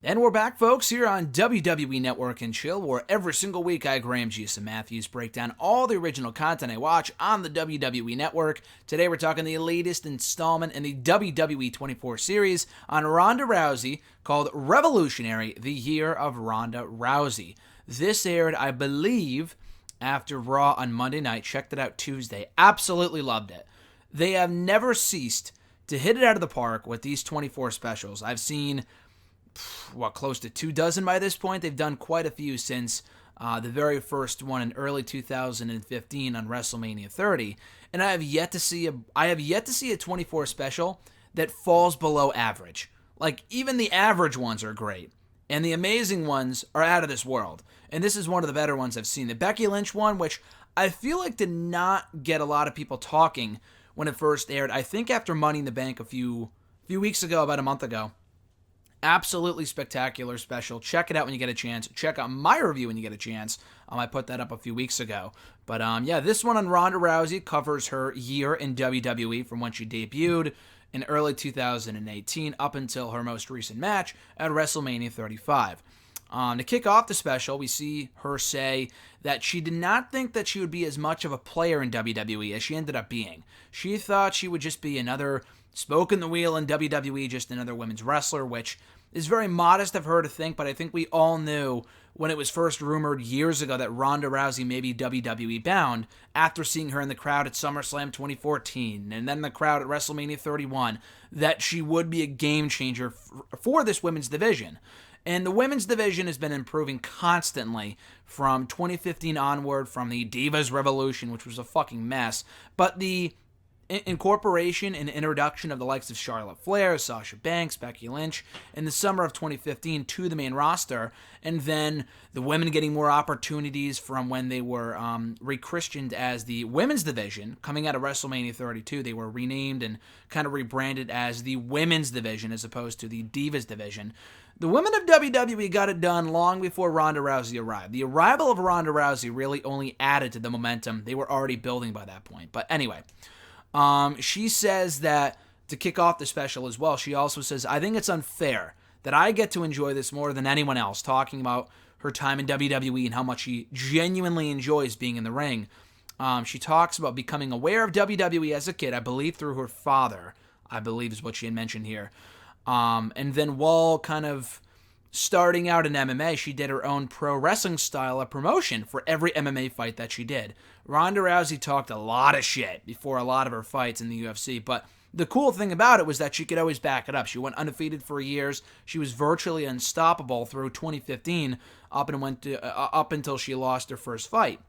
And we're back, folks, here on WWE Network and Chill, where every single week I, Graham G. Matthews, break down all the original content I watch on the WWE Network. Today we're talking the latest installment in the WWE 24 series on Ronda Rousey called Revolutionary, the Year of Ronda Rousey. This aired, I believe, after Raw on Monday night. Checked it out Tuesday. Absolutely loved it. They have never ceased to hit it out of the park with these 24 specials. I've seen close to 24 by this point. They've done quite a few since the very first one in early 2015 on WrestleMania 30, and I have yet to see a 24 special that falls below average. Like, even the average ones are great, and the amazing ones are out of this world. And this is one of the better ones I've seen. The Becky Lynch one, which I feel like did not get a lot of people talking when it first aired. I think after Money in the Bank a few weeks ago, about a month ago. Absolutely spectacular special. Check it out when you get a chance. Check out my review when you get a chance. I put that up a few weeks ago. But this one on Ronda Rousey covers her year in WWE from when she debuted in early 2018 up until her most recent match at WrestleMania 35. To kick off the special, we see her say that she did not think that she would be as much of a player in WWE as she ended up being. She thought she would just be another spoke in the wheel in WWE, just another women's wrestler, which is very modest of her to think, but I think we all knew when it was first rumored years ago that Ronda Rousey may be WWE bound after seeing her in the crowd at SummerSlam 2014 and then the crowd at WrestleMania 31 that she would be a game changer for this women's division. And the women's division has been improving constantly from 2015 onward, from the Divas Revolution, which was a fucking mess, but the incorporation and introduction of the likes of Charlotte Flair, Sasha Banks, Becky Lynch in the summer of 2015 to the main roster, and then the women getting more opportunities from when they were rechristened as the women's division. Coming out of WrestleMania 32, they were renamed and kind of rebranded as the women's division as opposed to the Divas division. The women of WWE got it done long before Ronda Rousey arrived. The arrival of Ronda Rousey really only added to the momentum they were already building by that point. But anyway, she says that to kick off the special as well, she also says, I think it's unfair that I get to enjoy this more than anyone else, talking about her time in WWE and how much she genuinely enjoys being in the ring. She talks about becoming aware of WWE as a kid, I believe through her father, I believe is what she had mentioned here. And then while kind of starting out in MMA, she did her own pro wrestling style of promotion for every MMA fight that she did. Ronda Rousey talked a lot of shit before a lot of her fights in the UFC, but the cool thing about it was that she could always back it up. She went undefeated for years. She was virtually unstoppable through 2015 up until she lost her first fight.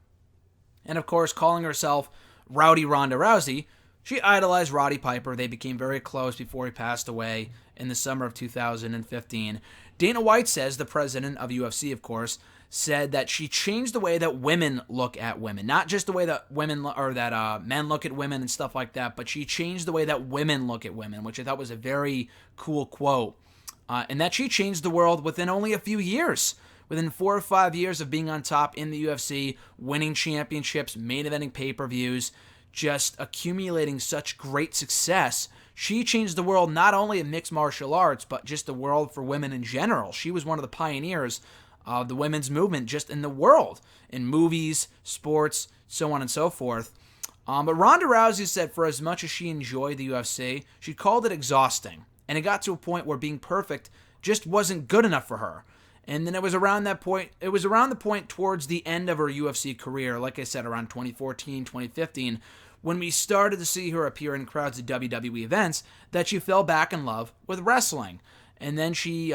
And of course, calling herself Rowdy Ronda Rousey, she idolized Roddy Piper. They became very close before he passed away in the summer of 2015. Dana White says, the president of UFC, of course, said that she changed the way that women look at women. Not just the way that men look at women and stuff like that, but she changed the way that women look at women, which I thought was a very cool quote. And that she changed the world within only a few years. Within 4 or 5 years of being on top in the UFC, winning championships, main eventing pay-per-views, just accumulating such great success, she changed the world not only in mixed martial arts, but just the world for women in general. She was one of the pioneers of the women's movement just in the world, in movies, sports, so on and so forth. But Ronda Rousey said for as much as she enjoyed the UFC, she called it exhausting. And it got to a point where being perfect just wasn't good enough for her. And then it was around the point towards the end of her UFC career, like I said, around 2014, 2015, when we started to see her appear in crowds at WWE events, that she fell back in love with wrestling. And then she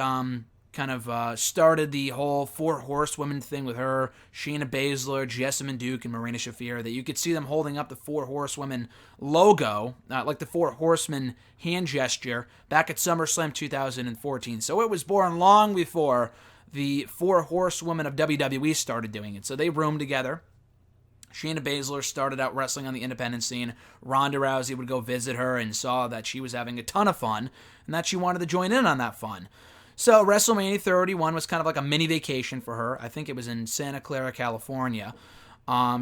started the whole 4 horsewomen thing with her, Shayna Baszler, Jessamine Duke, and Marina Shafir, that you could see them holding up the 4 horsewomen logo, like the 4 horsemen hand gesture, back at SummerSlam 2014. So it was born long before the 4 horsewomen of WWE started doing it. So they roomed together. Shayna Baszler started out wrestling on the independent scene. Ronda Rousey would go visit her and saw that she was having a ton of fun and that she wanted to join in on that fun. So WrestleMania 31 was kind of like a mini vacation for her. I think it was in Santa Clara, California.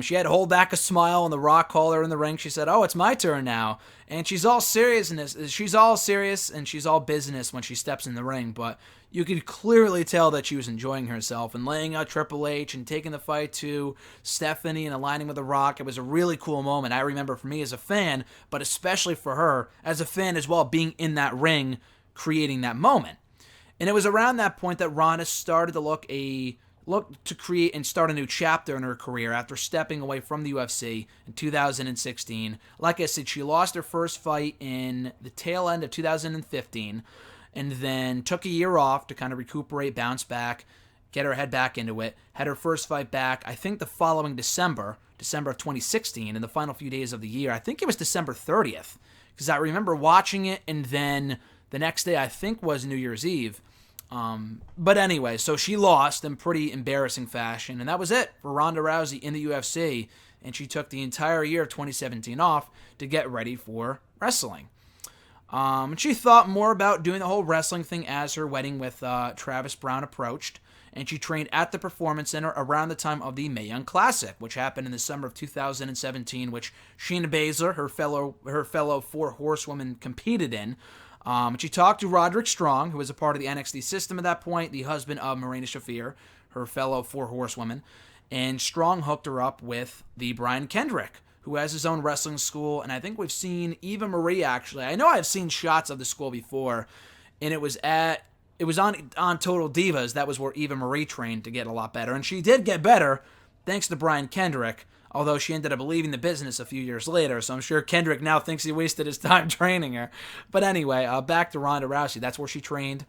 She had to hold back a smile when The Rock called her in the ring. She said, "Oh, it's my turn now." And she's all serious and she's all business when she steps in the ring, but you could clearly tell that she was enjoying herself and laying out Triple H and taking the fight to Stephanie and aligning with The Rock. It was a really cool moment. I remember for me as a fan, but especially for her as a fan as well, being in that ring, creating that moment. And it was around that point that Ronda started to look to create and start a new chapter in her career after stepping away from the UFC in 2016. Like I said, she lost her first fight in the tail end of 2015 and then took a year off to kind of recuperate, bounce back, get her head back into it. Had her first fight back, I think the following December of 2016, in the final few days of the year. I think it was December 30th, because I remember watching it, and then the next day I think was New Year's Eve. But anyway, so she lost in pretty embarrassing fashion, and that was it for Ronda Rousey in the UFC, and she took the entire year of 2017 off to get ready for wrestling. And she thought more about doing the whole wrestling thing as her wedding with Travis Brown approached, and she trained at the Performance Center around the time of the Mae Young Classic, which happened in the summer of 2017, which Shayna Baszler, her fellow four horsewoman, competed in. She talked to Roderick Strong, who was a part of the NXT system at that point, the husband of Marina Shafir, her fellow four horsewoman, and Strong hooked her up with the Brian Kendrick, who has his own wrestling school, and I think we've seen Eva Marie, actually. I know I've seen shots of the school before, and it was on Total Divas. That was where Eva Marie trained to get a lot better, and she did get better thanks to Brian Kendrick, although she ended up leaving the business a few years later, so I'm sure Kendrick now thinks he wasted his time training her. But anyway, back to Ronda Rousey. That's where she trained.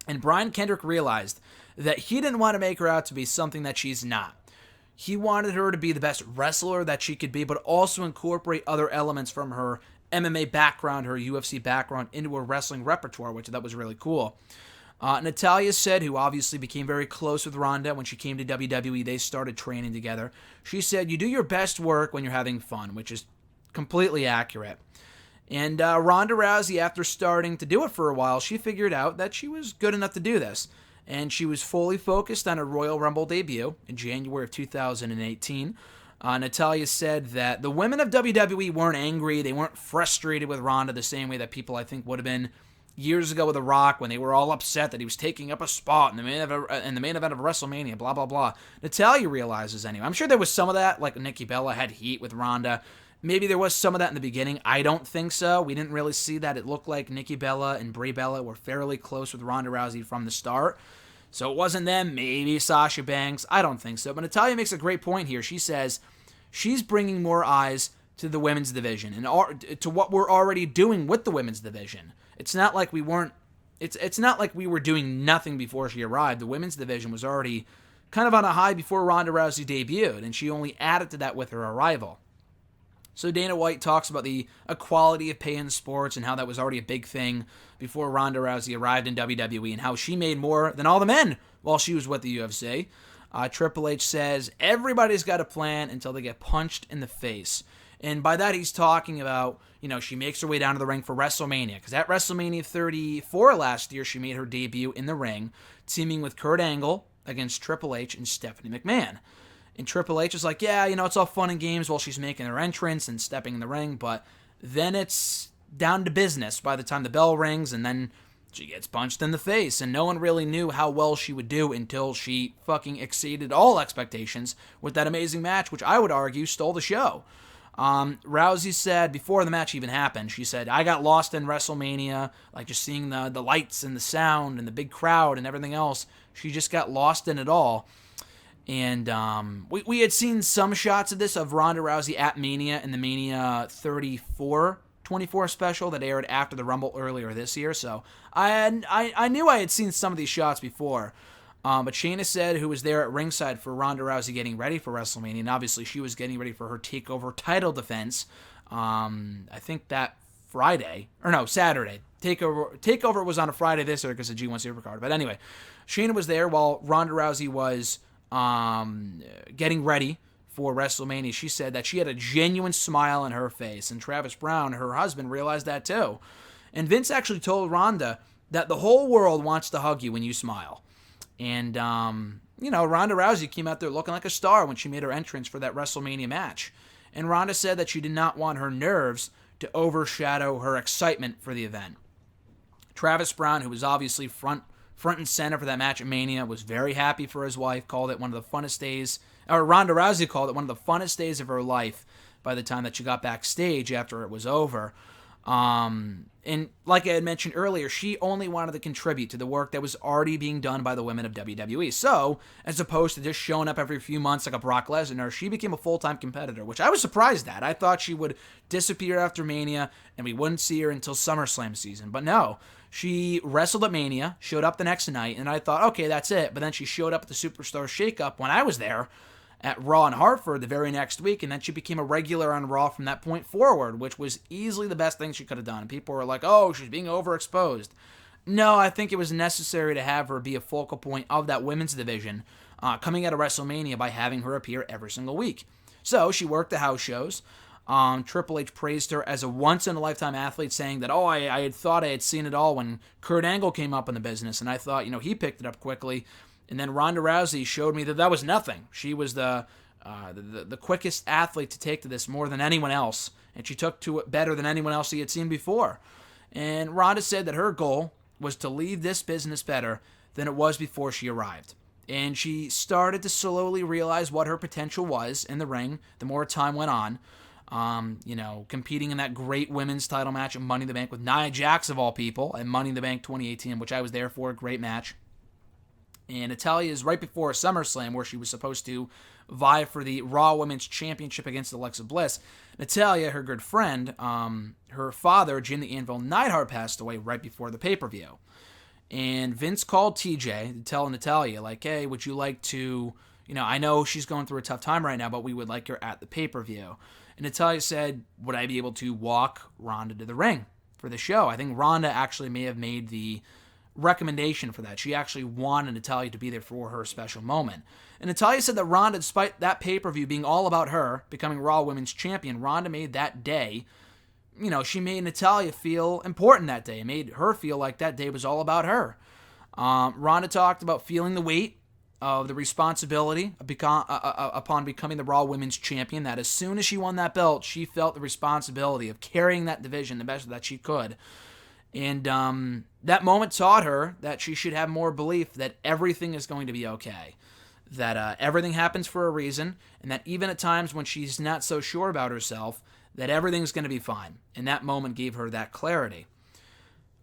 And Brian Kendrick realized that he didn't want to make her out to be something that she's not. He wanted her to be the best wrestler that she could be, but also incorporate other elements from her MMA background, her UFC background, into her wrestling repertoire, which that was really cool. Natalya said, who obviously became very close with Ronda when she came to WWE, they started training together. She said, "You do your best work when you're having fun," which is completely accurate. And Ronda Rousey, after starting to do it for a while, she figured out that she was good enough to do this. And she was fully focused on her Royal Rumble debut in January of 2018. Natalya said that the women of WWE weren't angry, they weren't frustrated with Ronda the same way that people, I think, would have been years ago with The Rock when they were all upset that he was taking up a spot in the main event of WrestleMania, blah, blah, blah. Natalya realizes anyway. I'm sure there was some of that, like Nikki Bella had heat with Ronda. Maybe there was some of that in the beginning. I don't think so. We didn't really see that. It looked like Nikki Bella and Brie Bella were fairly close with Ronda Rousey from the start. So it wasn't them. Maybe Sasha Banks. I don't think so. But Natalya makes a great point here. She says she's bringing more eyes to the women's division and to what we're already doing with the women's division. It's not like we weren't. It's not like we were doing nothing before she arrived. The women's division was already kind of on a high before Ronda Rousey debuted, and she only added to that with her arrival. So Dana White talks about the equality of pay in sports and how that was already a big thing before Ronda Rousey arrived in WWE and how she made more than all the men while she was with the UFC. Triple H says everybody's got a plan until they get punched in the face. And by that, he's talking about, she makes her way down to the ring for WrestleMania. Because at WrestleMania 34 last year, she made her debut in the ring, teaming with Kurt Angle against Triple H and Stephanie McMahon. And Triple H is like, yeah, it's all fun and games while she's making her entrance and stepping in the ring. But then it's down to business by the time the bell rings, and then she gets punched in the face. And no one really knew how well she would do until she fucking exceeded all expectations with that amazing match, which I would argue stole the show. Rousey said before the match even happened, she said, "I got lost in WrestleMania, like just seeing the lights and the sound and the big crowd and everything else. She just got lost in it all." And we had seen some shots of this of Ronda Rousey at Mania in the Mania 24 special that aired after the Rumble earlier this year. So I knew I had seen some of these shots before. But Shayna said, who was there at ringside for Ronda Rousey getting ready for WrestleMania, and obviously she was getting ready for her TakeOver title defense, I think that Saturday. TakeOver was on a Friday this year because of G1 Supercard. But anyway, Shayna was there while Ronda Rousey was getting ready for WrestleMania. She said that she had a genuine smile on her face, and Travis Brown, her husband, realized that too. And Vince actually told Ronda that the whole world wants to hug you when you smile. And, Ronda Rousey came out there looking like a star when she made her entrance for that WrestleMania match. And Ronda said that she did not want her nerves to overshadow her excitement for the event. Travis Brown, who was obviously front and center for that match at Mania, was very happy for his wife, called it one of the funnest days, or Ronda Rousey called it one of the funnest days of her life by the time that she got backstage after it was over. And like I had mentioned earlier, she only wanted to contribute to the work that was already being done by the women of WWE. So, as opposed to just showing up every few months like a Brock Lesnar, she became a full-time competitor, which I was surprised at. I thought she would disappear after Mania, and we wouldn't see her until SummerSlam season. But no, she wrestled at Mania, showed up the next night, and I thought, okay, that's it. But then she showed up at the Superstar Shake-Up when I was there, at Raw in Hartford the very next week, and then she became a regular on Raw from that point forward, which was easily the best thing she could have done. People were like, oh, she's being overexposed. No, I think it was necessary to have her be a focal point of that women's division coming out of WrestleMania by having her appear every single week. So she worked the house shows. Triple H praised her as a once-in-a-lifetime athlete, saying that, I had thought I had seen it all when Kurt Angle came up in the business, and I thought, he picked it up quickly. And then Ronda Rousey showed me that was nothing. She was the quickest athlete to take to this more than anyone else, and she took to it better than anyone else he had seen before. And Ronda said that her goal was to leave this business better than it was before she arrived. And she started to slowly realize what her potential was in the ring the more time went on. Competing in that great women's title match at Money in the Bank with Nia Jax, of all people, at Money in the Bank 2018, which I was there for, a great match. And Natalya is right before SummerSlam, where she was supposed to vie for the Raw Women's Championship against Alexa Bliss. Natalya, her good friend, her father, Jim the Anvil Neidhart, passed away right before the pay-per-view. And Vince called TJ to tell Natalya, like, hey, would you like to, I know she's going through a tough time right now, but we would like her at the pay-per-view. And Natalya said, would I be able to walk Ronda to the ring for the show? I think Ronda actually may have made the recommendation for that. She actually wanted Natalya to be there for her special moment. And Natalya said that Ronda, despite that pay-per-view being all about her becoming Raw Women's Champion, Ronda made that day, she made Natalya feel important that day. It made her feel like that day was all about her. Ronda talked about feeling the weight of the responsibility upon becoming the Raw Women's Champion, that as soon as she won that belt, she felt the responsibility of carrying that division the best that she could. And that moment taught her that she should have more belief that everything is going to be okay, that everything happens for a reason, and that even at times when she's not so sure about herself, that everything's going to be fine. And that moment gave her that clarity.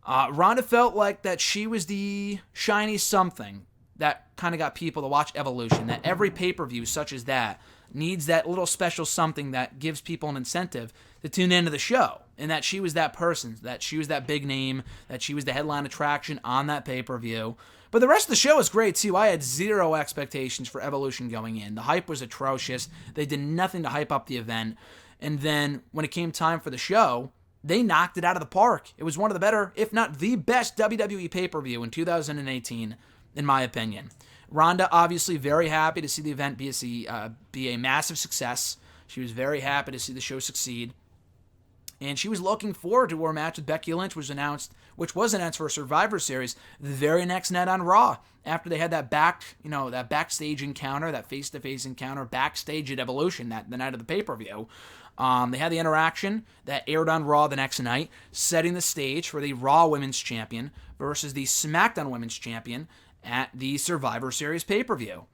Ronda felt like that she was the shiny something that kind of got people to watch Evolution, that every pay-per-view such as that needs that little special something that gives people an incentive to tune into the show, and that she was that person, that she was that big name, that she was the headline attraction on that pay-per-view. But the rest of the show was great, too. I had zero expectations for Evolution going in. The hype was atrocious. They did nothing to hype up the event. And then when it came time for the show, they knocked it out of the park. It was one of the better, if not the best, WWE pay-per-view in 2018, in my opinion. Ronda, obviously very happy to see the event be a massive success. She was very happy to see the show succeed. And she was looking forward to her match with Becky Lynch, which was announced for a Survivor Series the very next night on Raw, after they had that backstage encounter, that face-to-face encounter backstage at Evolution the night of the pay-per-view. They had the interaction that aired on Raw the next night, setting the stage for the Raw Women's Champion versus the SmackDown Women's Champion at the Survivor Series pay-per-view.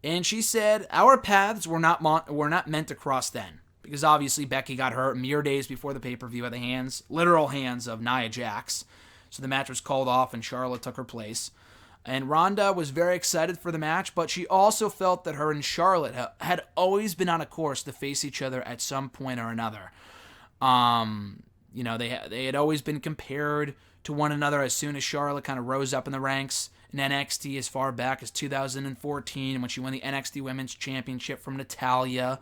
And she said, our paths were not meant to cross then, because obviously Becky got hurt mere days before the pay-per-view at the literal hands of Nia Jax. So the match was called off and Charlotte took her place. And Ronda was very excited for the match, but she also felt that her and Charlotte had always been on a course to face each other at some point or another. They had always been compared to one another as soon as Charlotte kind of rose up in the ranks in NXT as far back as 2014 when she won the NXT Women's Championship from Natalya.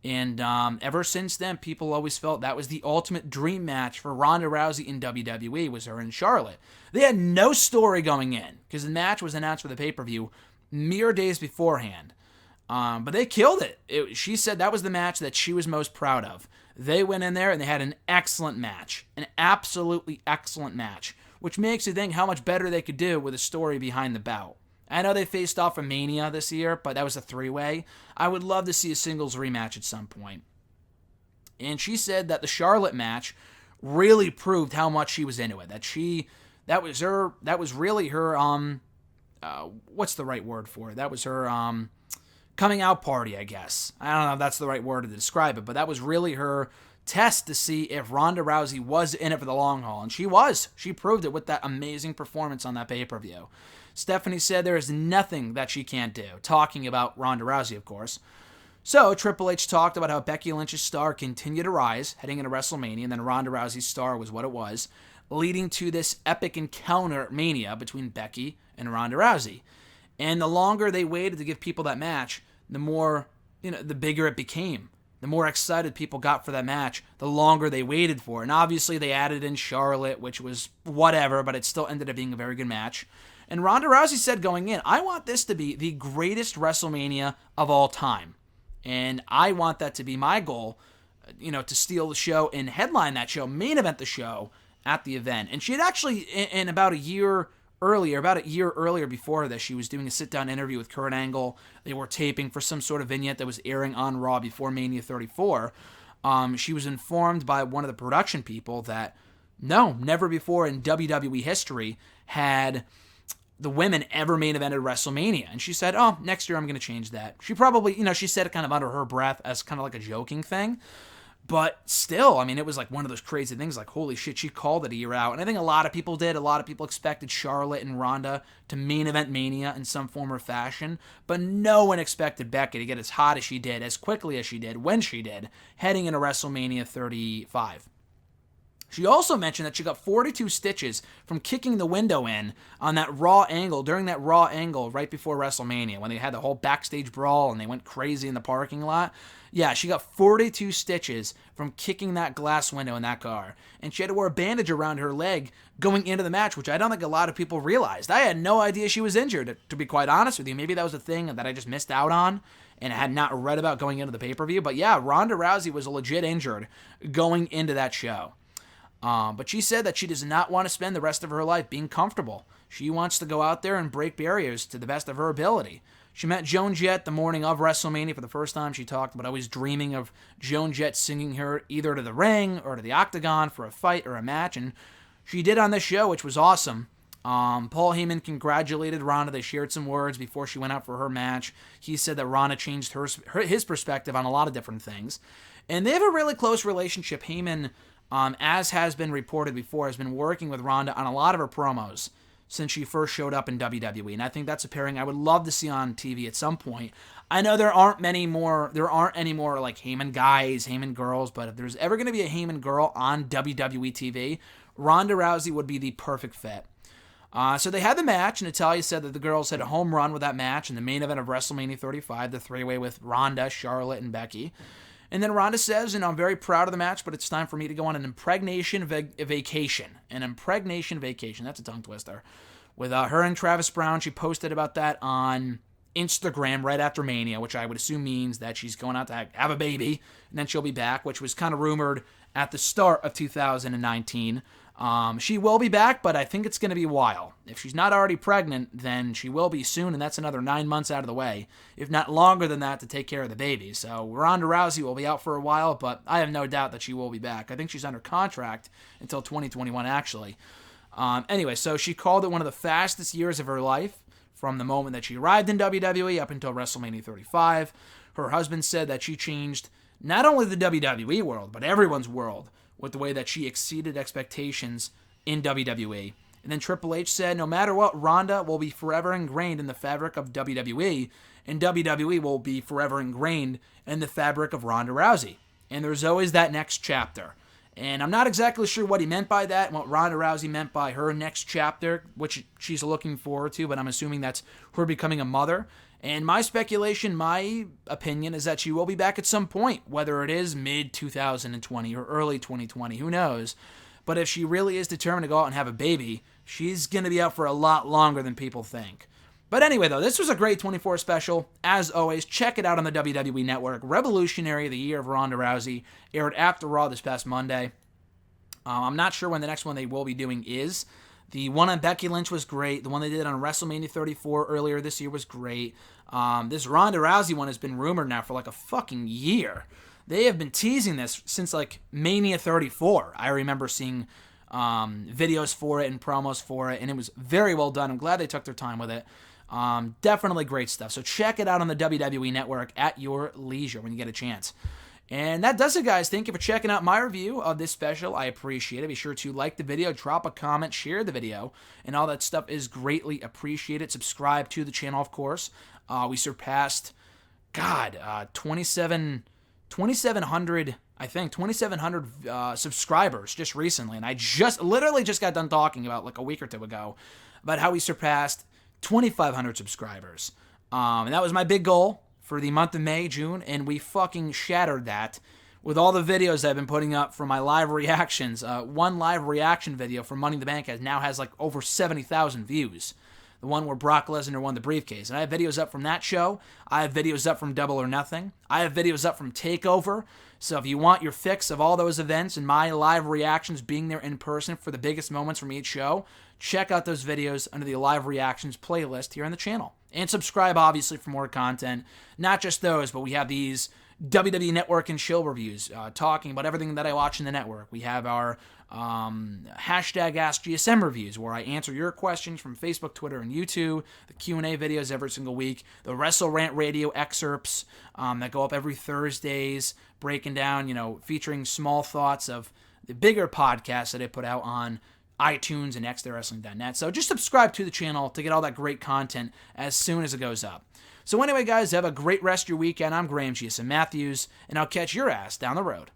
And ever since then, people always felt that was the ultimate dream match for Ronda Rousey in WWE, was her and Charlotte. They had no story going in, because the match was announced for the pay-per-view mere days beforehand. But they killed it. She said that was the match that she was most proud of. They went in there and they had an excellent match, an absolutely excellent match, which makes you think how much better they could do with a story behind the bout. I know they faced off at Mania this year, but that was a 3-way. I would love to see a singles rematch at some point. And she said that the Charlotte match really proved how much she was into it. That was really her, what's the right word for it? That was her, coming out party, I guess. I don't know if that's the right word to describe it, but that was really her test to see if Ronda Rousey was in it for the long haul. And she was. She proved it with that amazing performance on that pay-per-view. Stephanie said there is nothing that she can't do, talking about Ronda Rousey, of course. So Triple H talked about how Becky Lynch's star continued to rise heading into WrestleMania, and then Ronda Rousey's star was what it was, leading to this epic encounter at Mania between Becky and Ronda Rousey. And the longer they waited to give people that match, the more, the bigger it became. The more excited people got for that match, the longer they waited for it. And obviously they added in Charlotte, which was whatever, but it still ended up being a very good match. And Ronda Rousey said going in, I want this to be the greatest WrestleMania of all time. And I want that to be my goal, to steal the show and headline that show, main event the show at the event. And she had actually, in about a year earlier before this, she was doing a sit-down interview with Kurt Angle. They were taping for some sort of vignette that was airing on Raw before Mania 34. She was informed by one of the production people that, no, never before in WWE history had the women ever main evented WrestleMania. And she said, oh, next year I'm going to change that. She probably, she said it kind of under her breath as kind of like a joking thing. But still, it was like one of those crazy things, like, holy shit, she called it a year out. And I think a lot of people did. A lot of people expected Charlotte and Ronda to main event Mania in some form or fashion. But no one expected Becky to get as hot as she did, as quickly as she did, when she did, heading into WrestleMania 35. She also mentioned that she got 42 stitches from kicking the window in on that Raw angle, during that Raw angle right before WrestleMania, when they had the whole backstage brawl and they went crazy in the parking lot. Yeah, she got 42 stitches from kicking that glass window in that car. And she had to wear a bandage around her leg going into the match, which I don't think a lot of people realized. I had no idea she was injured, to be quite honest with you. Maybe that was a thing that I just missed out on and I had not read about going into the pay-per-view. But yeah, Ronda Rousey was legit injured going into that show. But she said that she does not want to spend the rest of her life being comfortable. She wants to go out there and break barriers to the best of her ability. She met Joan Jett the morning of WrestleMania for the first time. She talked about always dreaming of Joan Jett singing her either to the ring or to the octagon for a fight or a match, and she did on this show, which was awesome. Paul Heyman congratulated Ronda. They shared some words before she went out for her match. He said that Ronda changed his perspective on a lot of different things. And they have a really close relationship. Heyman, as has been reported before, has been working with Ronda on a lot of her promos since she first showed up in WWE. And I think that's a pairing I would love to see on TV at some point. I know there aren't any more like Heyman guys, Heyman girls, but if there's ever going to be a Heyman girl on WWE TV, Ronda Rousey would be the perfect fit. So they had the match, and Natalya said that the girls had a home run with that match in the main event of WrestleMania 35, the three-way with Ronda, Charlotte, and Becky. And then Ronda says, I'm very proud of the match, but it's time for me to go on an impregnation vacation. An impregnation vacation. That's a tongue twister. With her and Travis Brown, she posted about that on Instagram right after Mania, which I would assume means that she's going out to have a baby, and then she'll be back, which was kind of rumored at the start of 2019. She will be back, but I think it's going to be a while. If she's not already pregnant, then she will be soon, and that's another 9 months out of the way, if not longer than that, to take care of the baby. So Ronda Rousey will be out for a while, but I have no doubt that she will be back. I think she's under contract until 2021, actually. Anyway, so she called it one of the fastest years of her life, from the moment that she arrived in WWE up until WrestleMania 35. Her husband said that she changed not only the WWE world, but everyone's world, with the way that she exceeded expectations in WWE. And then Triple H said, no matter what, Ronda will be forever ingrained in the fabric of WWE, and WWE will be forever ingrained in the fabric of Ronda Rousey. And there's always that next chapter. And I'm not exactly sure what he meant by that, and what Ronda Rousey meant by her next chapter, which she's looking forward to, but I'm assuming that's her becoming a mother. And my speculation, my opinion, is that she will be back at some point, whether it is mid-2020 or early 2020, who knows. But if she really is determined to go out and have a baby, she's going to be out for a lot longer than people think. But anyway, though, this was a great 24 special. As always, check it out on the WWE Network. Revolutionary, the Year of Ronda Rousey, aired after Raw this past Monday. I'm not sure when the next one they will be doing is. The one on Becky Lynch was great. The one they did on WrestleMania 34 earlier this year was great. This Ronda Rousey one has been rumored now for like a fucking year. They have been teasing this since like Mania 34. I remember seeing videos for it and promos for it, and it was very well done. I'm glad they took their time with it. Definitely great stuff. So check it out on the WWE Network at your leisure when you get a chance. And that does it, guys. Thank you for checking out my review of this special. I appreciate it. Be sure to like the video, drop a comment, share the video, and all that stuff is greatly appreciated. Subscribe to the channel, of course. We surpassed, 2,700, I think, 2,700 subscribers just recently. And I literally just got done talking about like a week or two ago about how we surpassed 2,500 subscribers. And that was my big goal for the month of May, June, and we fucking shattered that with all the videos I've been putting up for my live reactions. One live reaction video for Money in the Bank now has like over 70,000 views. The one where Brock Lesnar won the briefcase. And I have videos up from that show. I have videos up from Double or Nothing. I have videos up from TakeOver. So if you want your fix of all those events and my live reactions being there in person for the biggest moments from each show, check out those videos under the live reactions playlist here on the channel. And subscribe, obviously, for more content. Not just those, but we have these WWE Network and Chill reviews talking about everything that I watch in the network. We have our hashtag AskGSM reviews where I answer your questions from Facebook, Twitter, and YouTube. The Q&A videos every single week. The Wrestle Rant Radio excerpts that go up every Thursdays, breaking down, featuring small thoughts of the bigger podcasts that I put out on iTunes and xtherewrestling.net. So just subscribe to the channel to get all that great content as soon as it goes up. So anyway, guys, have a great rest of your weekend. I'm Graham GSM Matthews, and I'll catch your ass down the road.